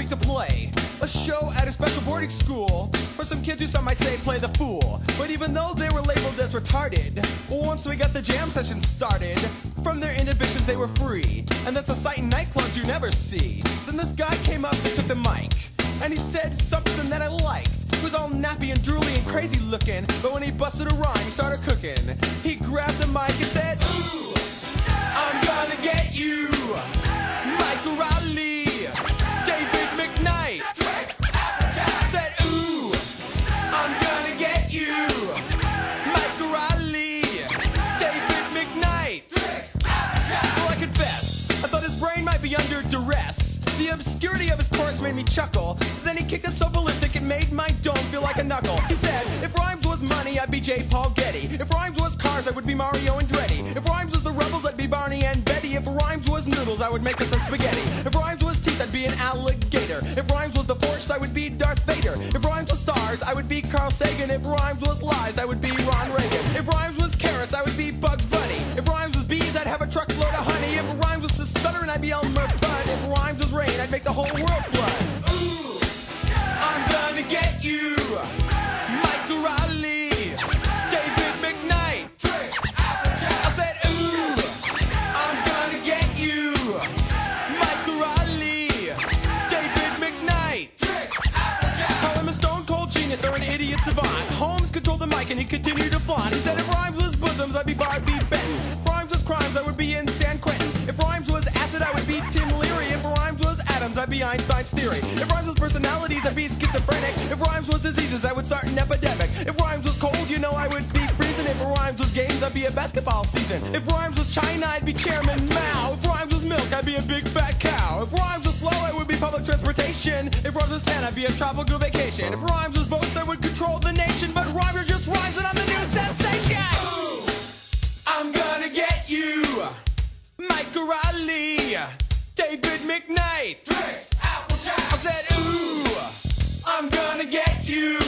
week to play a show at a special boarding school for some kids who some might say play the fool. But even though they were labeled as retarded, once we got the jam session started, from their inhibitions they were free. And that's a sight in nightclubs you never see. Then this guy came up and took the mic, and he said something that I liked. He was all nappy and drooly and crazy looking, but when he busted a rhyme, he started cooking. He grabbed the mic and said, "Ooh, I'm gonna get you, Michael Riley, David McKnight." Said, "Ooh, I'm gonna get you, Michael Riley, David McKnight." Well, I confess, I thought his brain might be under duress. The obscurity of his chorus made me chuckle. Then he kicked it so ballistic it made my dome feel like a knuckle. He said, if rhymes was money, I'd be J. Paul Getty. If rhymes was cars, I would be Mario Andretti. If rhymes was the Rebels, I'd be Barney and Betty. If rhymes was noodles, I would make us some spaghetti. If rhymes was teeth, I'd be an alligator. If rhymes was the Force, I would be Darth Vader. If rhymes was stars, I would be Carl Sagan. If rhymes was lies, I would be Ron Reagan. If rhymes was carrots, I would be Bugs Bunny. If rhymes was bees, I'd have a truckload of honey. If rhymes was to stuttering, I'd be Elmer Fudd. If rhymes was rain, I'd make the whole world flood. Ooh, I'm gonna get you, Michael Riley, David McKnight. I said, ooh, I'm gonna get you, Michael Riley, David McKnight. Call him a stone cold genius or an idiot savant. Holmes controlled the mic and he continued to flaunt. He said if rhymes was bosoms, I'd be Barbie Benton. If rhymes was crimes, I would be in San Quentin. If rhymes was acid, I would be Tim Leary. If rhymes was atoms, I'd be Einstein's theory. If rhymes was personalities, I'd be schizophrenic. If rhymes was diseases, I would start an epidemic. If rhymes was cold, you know I would be freezing. If rhymes was games, I'd be a basketball season. If rhymes was China, I'd be Chairman Mao. If rhymes was milk, I'd be a big fat cow. If rhymes was slow, I would be public transportation. If rhymes was tan, I'd be a tropical vacation. If rhymes was votes, I would control the nation. But rhymes are just rhymes and I'm the new sensation. Ooh, I'm gonna get you, Michael Riley, David McKnight. I said, ooh, I'm gonna get you,